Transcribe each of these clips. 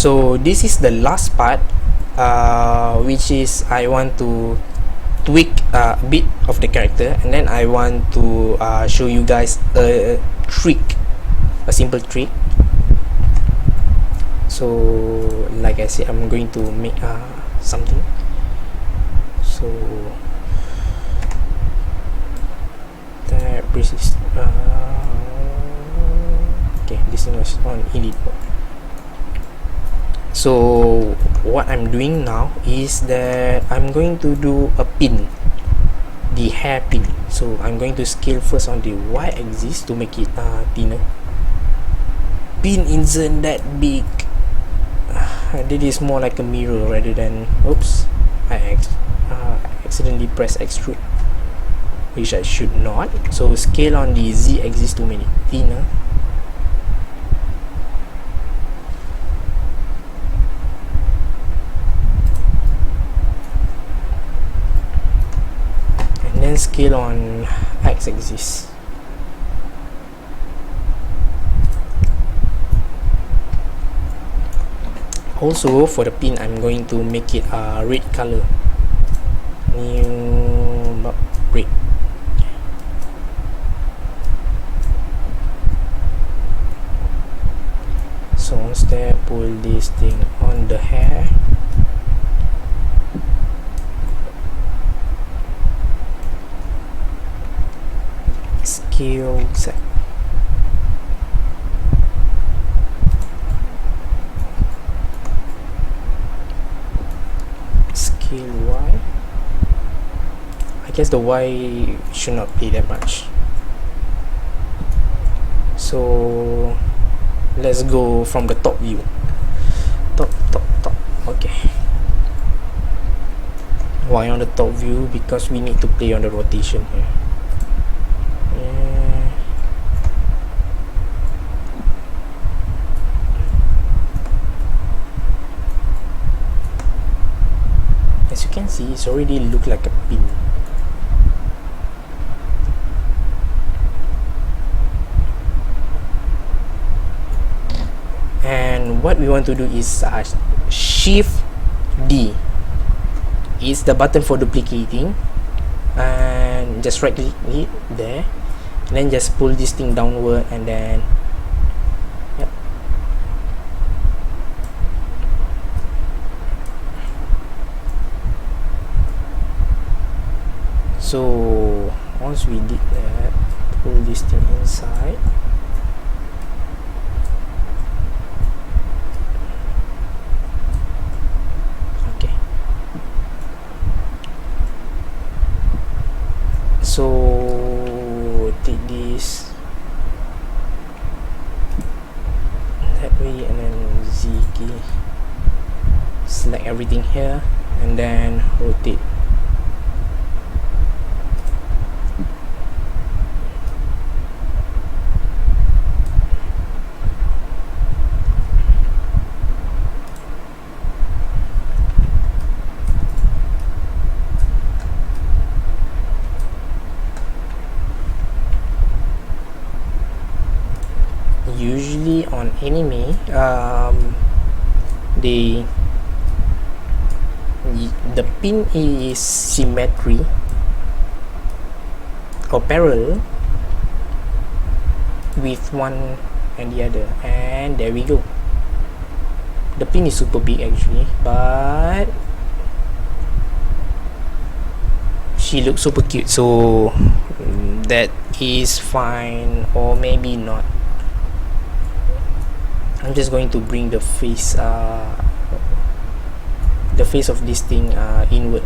So this is the last part, which is I want to tweak a bit of the character, and then I want to show you guys a trick, a simple trick. So like I said, I'm going to make something. So that resist. Okay, this thing was on edit mode. So what I'm doing now is that I'm going to do a pin, the hair pin. So I'm going to scale first on the y-axis to make it thinner. Pin isn't that big. This is more like a mirror rather than, oops, I accidentally press extrude, which I should not. So scale on the z-axis to make it thinner. And then scale on x-axis. Also for the pin, I'm going to make it a red color. New red. So instead, pull this thing on the hair. Scale set. Scale Y. I guess the Y should not be that much. So let's go from the top view. Top. Okay. Why on the top view? Because we need to play on the rotation here. As you can see, it's already look like a pin. And what we want to do is Shift D is the button for duplicating, and just right click it there, and then just pull this thing downward, and then yep. So once we did that, pull this thing inside. Okay. So take this that way, and then Z key, select everything here, and then rotate. Usually on anime, the pin is symmetry or parallel with one and the other, and there we go. The pin is super big actually, but she looks super cute, so that is fine, or maybe not. I'm just going to bring the face of this thing inward.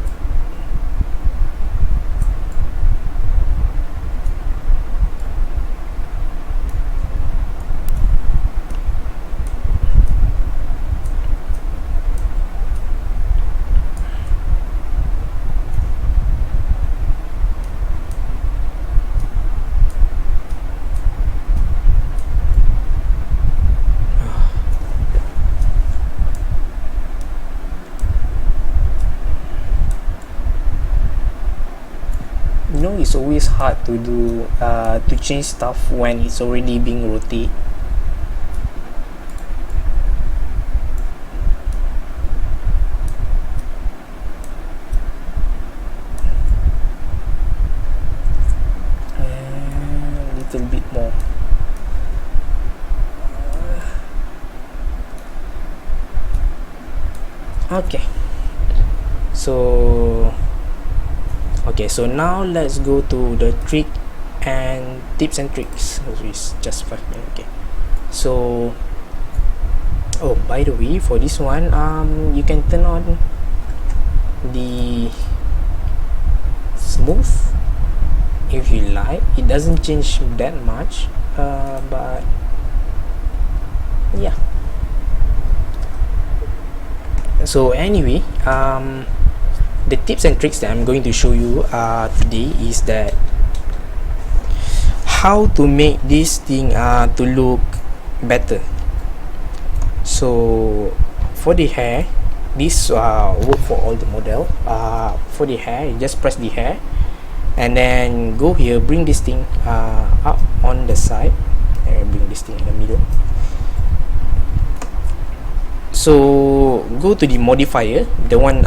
You know, it's always hard to do to change stuff when it's already being rotated. Okay, so now let's go to the trick and tips and tricks. It's just 5 minutes. Okay, so oh, by the way, for this one, you can turn on the smooth if you like. It doesn't change that much, but yeah. So anyway, the tips and tricks that I'm going to show you today is that how to make this thing to look better. So for the hair, this work for all the model. For the hair, you just press the hair and then go here, bring this thing up on the side and bring this thing in the middle. So go to the modifier, the one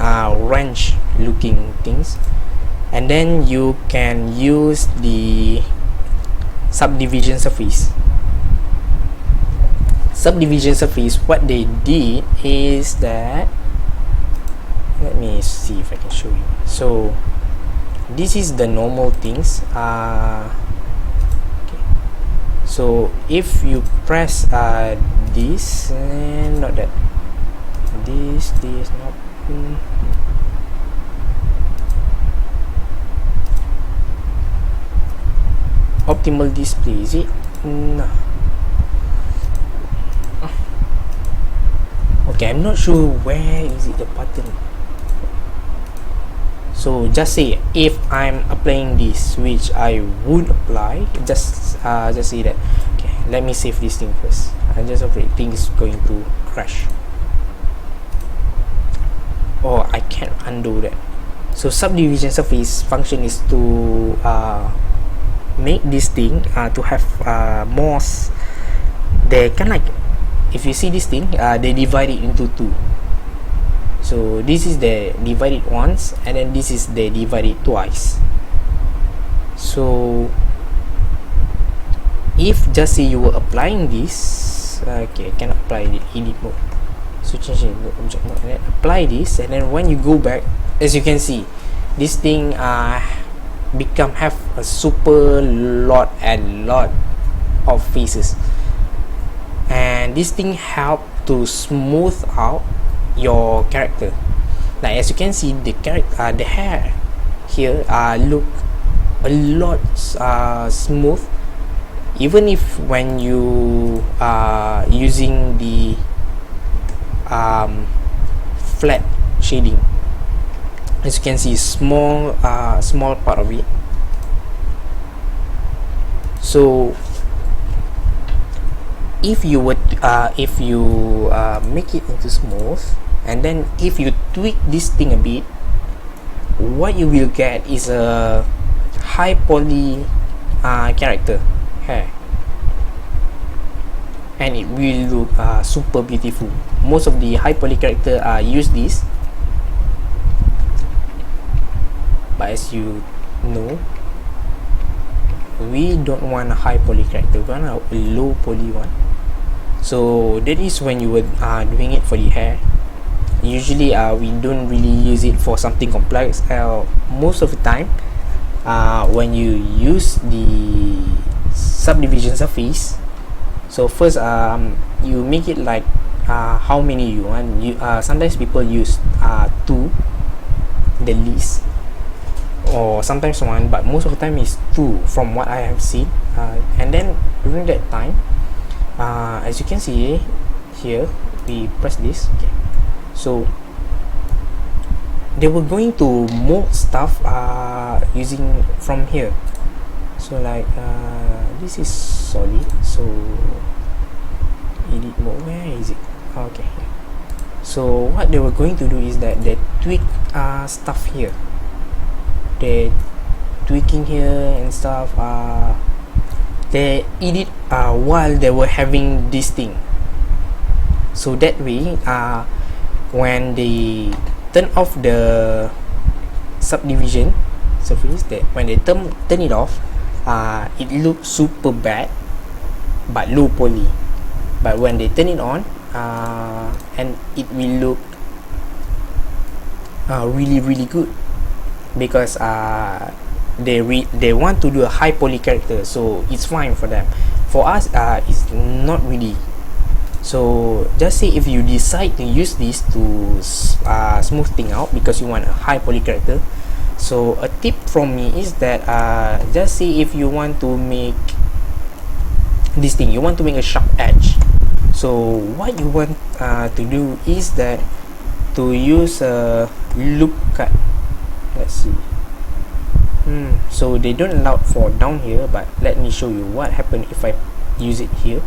wrench looking things, and then you can use the subdivision surface. Subdivision surface, what they did is that, let me see if I can show you. So this is the normal things. Okay. So if you press this, not that, this not optimal display, is it? No. Okay, I'm not sure where is it the button. So just say if I'm applying this, which I would apply, just say that. Okay, let me save this thing first. I'm just afraid things going to crash. Oh, I can't undo that. So subdivision surface function is to make this thing to have more. They kind of like, if you see this thing, they divide it into two. So this is the divided once, and then this is the divided twice. So if just say you were applying this, okay, I can apply the edit mode. So change the object mode and then apply this, and then when you go back, as you can see, this thing have a super lot of faces, and this thing help to smooth out your character. Like as you can see, the character, the hair here look a lot smooth, even if when you are using the flat shading. As you can see, small part of it. So if you would make it into smooth, and then if you tweak this thing a bit, what you will get is a high poly character hair, and it will look super beautiful. Most of the high poly character use this, but as you know, we don't want a high poly character, we want a low poly one. So that is when you were doing it for the hair. Usually we don't really use it for something complex. Most of the time when you use the subdivision surface, so first you make it like how many you want. Sometimes people use 2, the least, or sometimes 1, but most of the time is 2 from what I have seen. And then during that time, as you can see here, we press this. Okay. So they were going to mold stuff using from here. So like this is solid, so edit mode, where is it? Okay, so what they were going to do is that they tweak stuff here, they tweaking here and stuff. They edit while they were having this thing, so that way when they turn off the subdivision surface, that when they turn it off, it looks super bad but low poly. But when they turn it on, and it will look really good, because they want to do a high poly character, so it's fine for them. For us, it's not really. So just say if you decide to use this to smooth thing out because you want a high poly character. So a tip from me is that just say if you want to make this thing, you want to make a sharp edge. So what you want to do is that to use a loop cut. Let's see. So they don't allow for down here, but let me show you what happened if I use it here.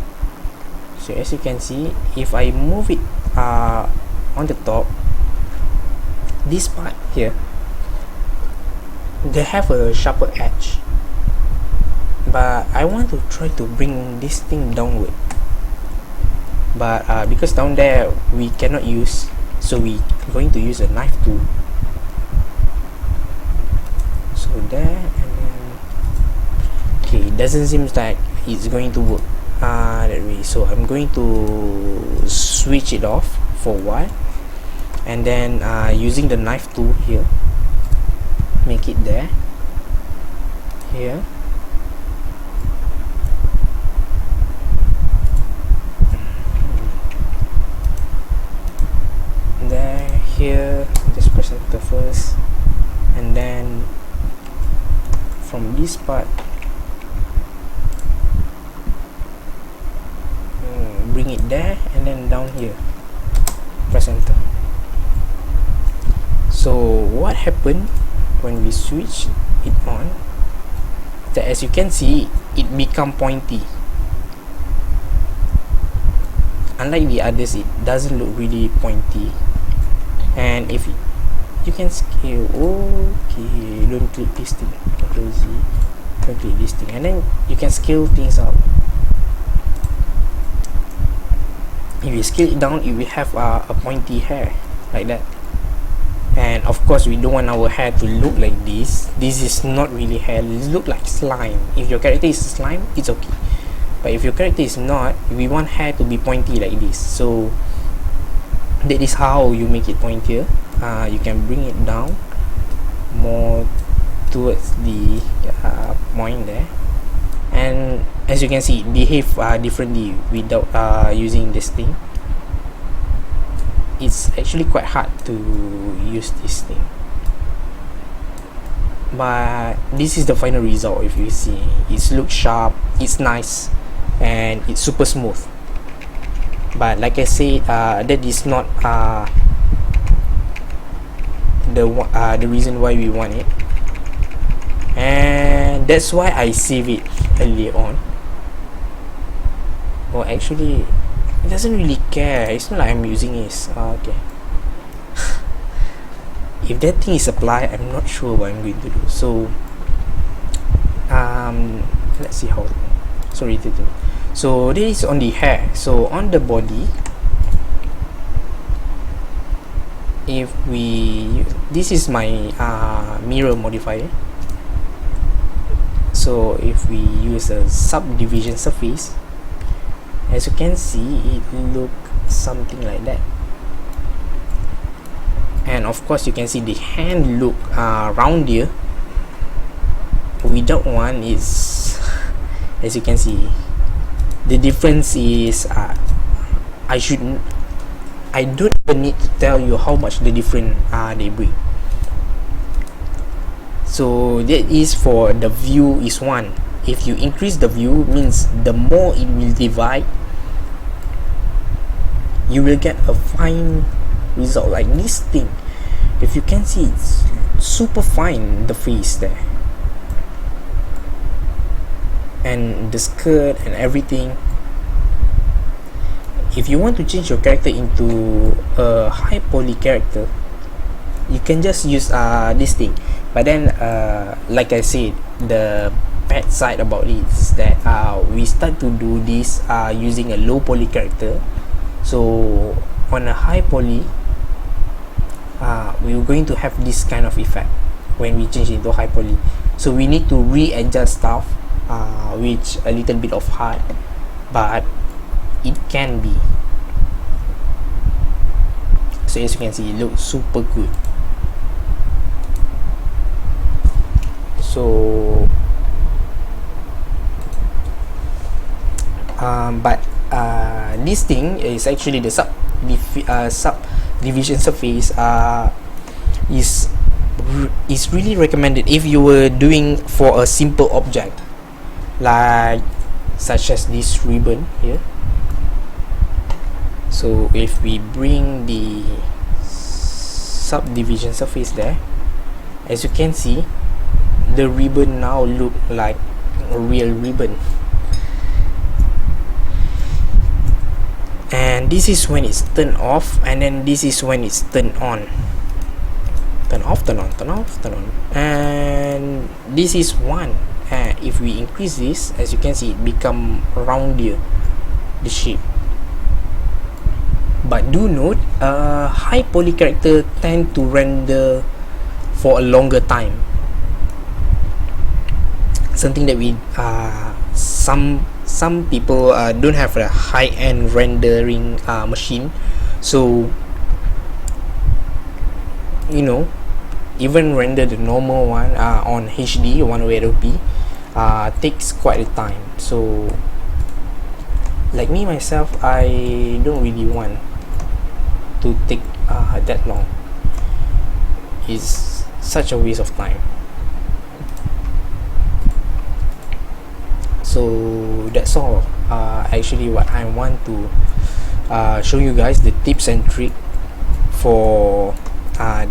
So as you can see, if I move it on the top, this part here, they have a sharper edge, but I want to try to bring this thing downward, but because down there we cannot use, so we going to use a knife tool. So there, and then okay, it doesn't seem like it's going to work that way, so I'm going to switch it off for a while, and then using the knife tool here, make it there, here, there, here. Just press enter first, and then from this part bring it there, and then down here press enter. So what happened when we switch it on, that as you can see, it become pointy. Unlike the others, it doesn't look really pointy. And if you can scale, okay, don't click this thing, Control Z, don't click this thing, and then you can scale things up. If you scale it down, it will have a pointy hair like that. And of course, we don't want our hair to look like this. This is not really hair, it look like slime. If your character is slime, it's okay, but if your character is not, we want hair to be pointy like this. So that is how you make it pointier. You can bring it down more towards the point there, and as you can see, it behave differently without using this thing. It's actually quite hard to use this thing, but this is the final result. If you see, it looks sharp, it's nice, and it's super smooth. But like I said, that is not the reason why we want it, and that's why I save it earlier on. Or actually, it doesn't really care. It's not like I'm using this. Okay. If that thing is applied, I'm not sure what I'm going to do. So let's see how. Sorry, so this is on the hair. So on the body, if we, this is my mirror modifier. So if we use a subdivision surface, as you can see, it look something like that. And of course, you can see the hand look roundier. Without one is, as you can see, the difference is I don't even need to tell you how much the difference they bring. So that is for the view is one. If you increase the view, means the more it will divide, you will get a fine result like this thing. If you can see, it's super fine, the face there, and the skirt and everything. If you want to change your character into a high poly character, you can just use this thing. But then like I said, the bad side about it is that we start to do this using a low poly character. So on a high poly, we're going to have this kind of effect when we change into high poly. So we need to readjust stuff, which a little bit of hard, but it can be. So as you can see, it looks super good. So but this thing is actually the subdivision surface is really recommended if you were doing for a simple object, like such as this ribbon here. So if we bring the subdivision surface there, as you can see, the ribbon now look like a real ribbon. And this is when it's turned off, and then this is when it's turned on. Turn off, turn on, turn off, turn on. And this is one. And if we increase this, as you can see, it become roundier, the shape. But do note, high poly character tend to render for a longer time. Something that we some people don't have a high-end rendering machine, so you know, even render the normal one on HD 108p takes quite a time. So like me myself, I don't really want to take that long. It's such a waste of time. So that's all. Actually, what I want to show you guys the tips and trick for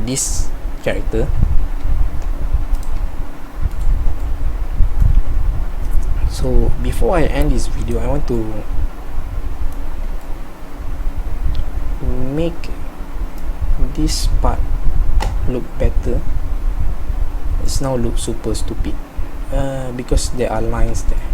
this character. So before I end this video, I want to make this part look better. It's now look super stupid because there are lines there.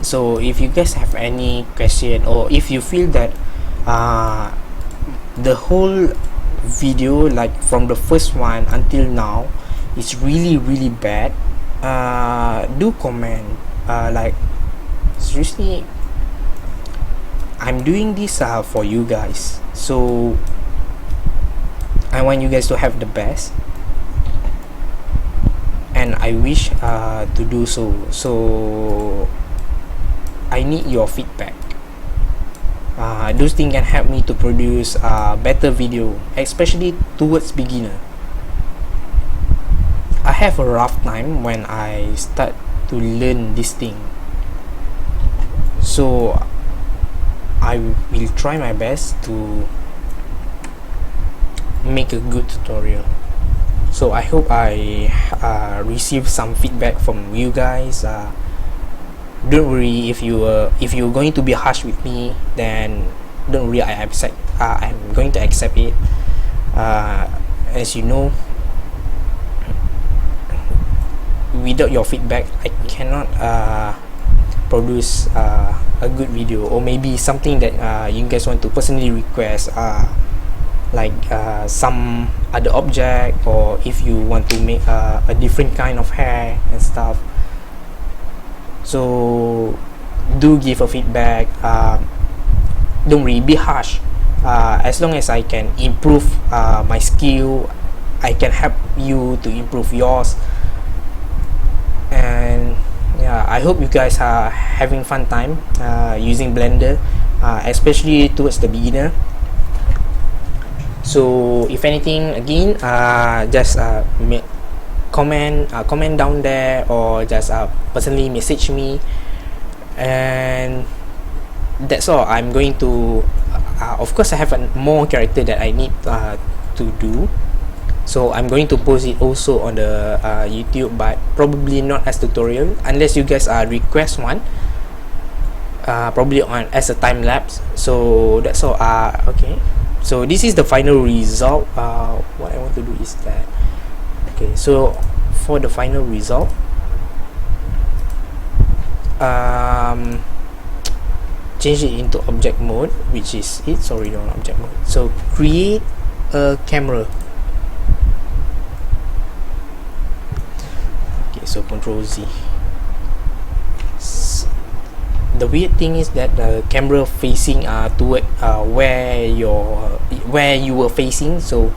So if you guys have any question, or if you feel that the whole video, like from the first one until now, is really bad, do comment. Like seriously, I'm doing this for you guys, so I want you guys to have the best, and I wish to do so. So I need your feedback. Those things can help me to produce better video, especially towards beginner. I have a rough time when I start to learn this thing, so I will try my best to make a good tutorial. So I hope I receive some feedback from you guys. Don't worry if you're going to be harsh with me, then don't worry, I'm going to accept it. As you know, without your feedback, I cannot produce a good video, or maybe something that you guys want to personally request, like some other object, or if you want to make a different kind of hair and stuff. So do give a feedback. Don't really be harsh. As long as I can improve my skill, I can help you to improve yours. And yeah, I hope you guys are having fun time using Blender, especially towards the beginner. So if anything, again, just comment down there, or just personally message me, and that's all. I'm going to of course I have more character that I need to do, so I'm going to post it also on the YouTube, but probably not as tutorial, unless you guys request one, probably on as a time lapse. So that's all. Okay, so this is the final result. What I want to do is that, okay, so for the final result, change it into object mode, which is it's already on object mode. So create a camera. Okay, so Control Z. The weird thing is that the camera facing toward where you were facing. So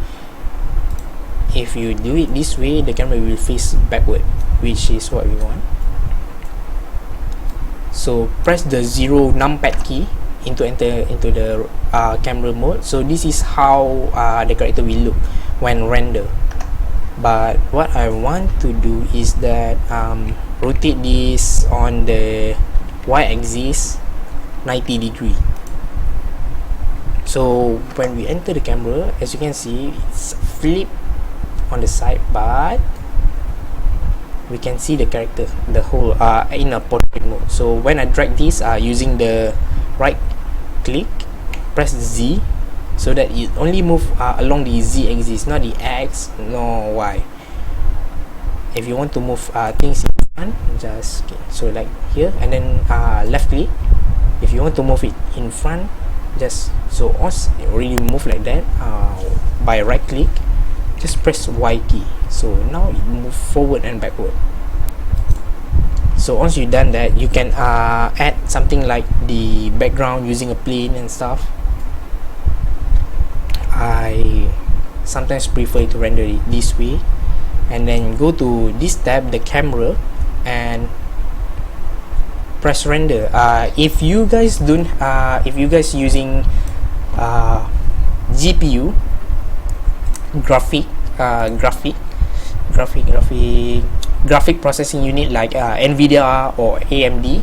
if you do it this way, the camera will face backward, which is what we want. So press the 0 numpad key to enter into the camera mode. So this is how the character will look when render. But what I want to do is that rotate this on the y-axis 90 degree. So when we enter the camera, as you can see, it's flip on the side, but we can see the character, the whole in a portrait mode. So when I drag this using the right click, press Z, so that it only move along the Z axis, not the X nor Y. If you want to move things in front, just okay, so like here, and then left click. If you want to move it in front, just so once it already move like that, by right click, just press Y key. So now it move forward and backward. So once you've done that, you can add something like the background using a plane and stuff. I sometimes prefer to render it this way, and then go to this tab, the camera, and press render. If you guys don't if you guys using GPU, graphic processing unit like NVIDIA or AMD,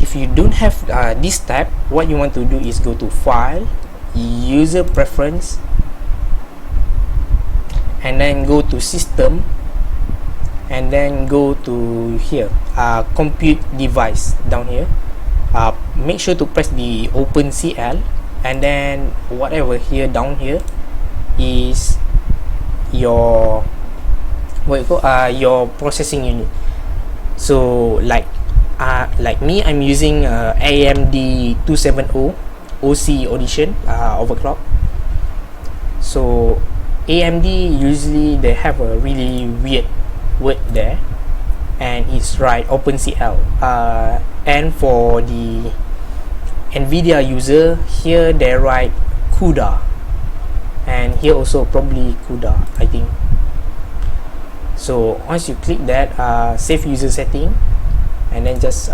if you don't have this tab, what you want to do is go to File, User Preference, and then go to System, and then go to here, Compute Device down here. Make sure to press the OpenCL, and then whatever here down here is your your processing unit. So like me, I'm using AMD 270 OC Audition overclock. So AMD usually they have a really weird word there, and it's right OpenCL. And for the NVIDIA user, here they write CUDA, and here also probably CUDA, I think. So once you click that, save user setting, and then just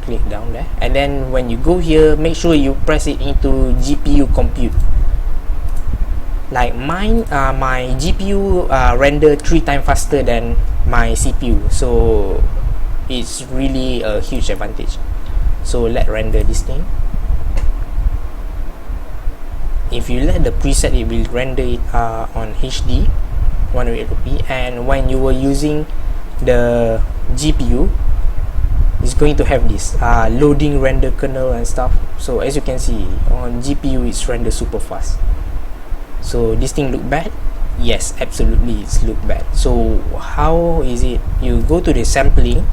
click down there, and then when you go here, make sure you press it into GPU compute. Like mine, my GPU render 3 times faster than my CPU, so it's really a huge advantage. So let render this thing. If you let the preset, it will render it on HD 108p, and when you were using the GPU, it's going to have this loading render kernel and stuff. So as you can see, on GPU it's render super fast. So this thing look bad? Yes, absolutely it's look bad. So how is it? You go to the sampling,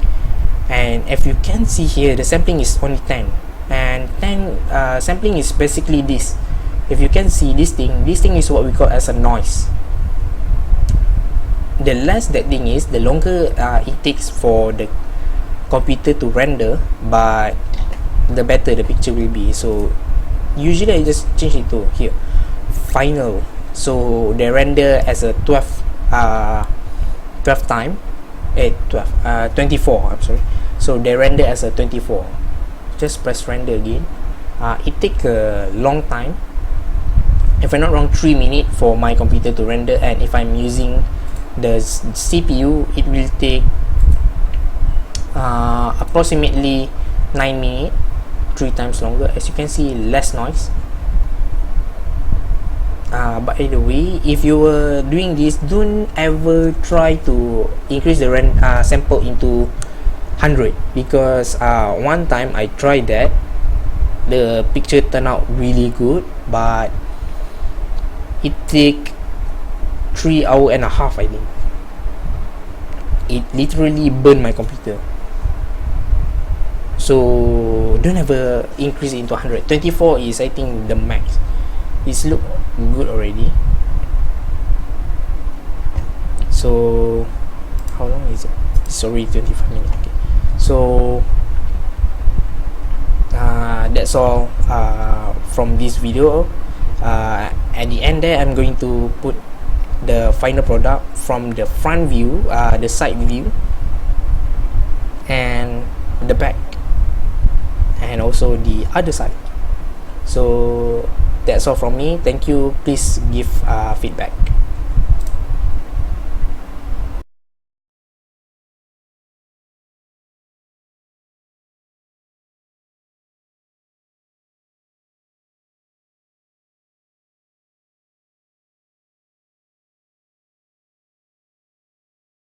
and if you can see here, the sampling is only 10, and 10 sampling is basically this. If you can see this thing is what we call as a noise. The less that thing is, the longer it takes for the computer to render, but the better the picture will be. So usually I just change it to here, final. So they render as a 12 time, 24, I'm sorry. So they render as a 24. Just press render again. It take a long time, if I'm not wrong 3 minutes for my computer to render, and if I'm using the CPU, it will take approximately 9 minutes, 3 times longer. As you can see, less noise. By the way, if you were doing this, don't ever try to increase the sample into 100, because one time I tried that, the picture turned out really good, but it take 3.5 hours, I think. It literally burned my computer. so don't ever increase it into 100. 24 is I think the max. It's look good already. So how long is it? It's already 25 minutes. Okay. So that's all from this video. At the end there, I'm going to put the final product from the front view, the side view, and the back, and also the other side. So that's all from me. Thank you. Please give feedback.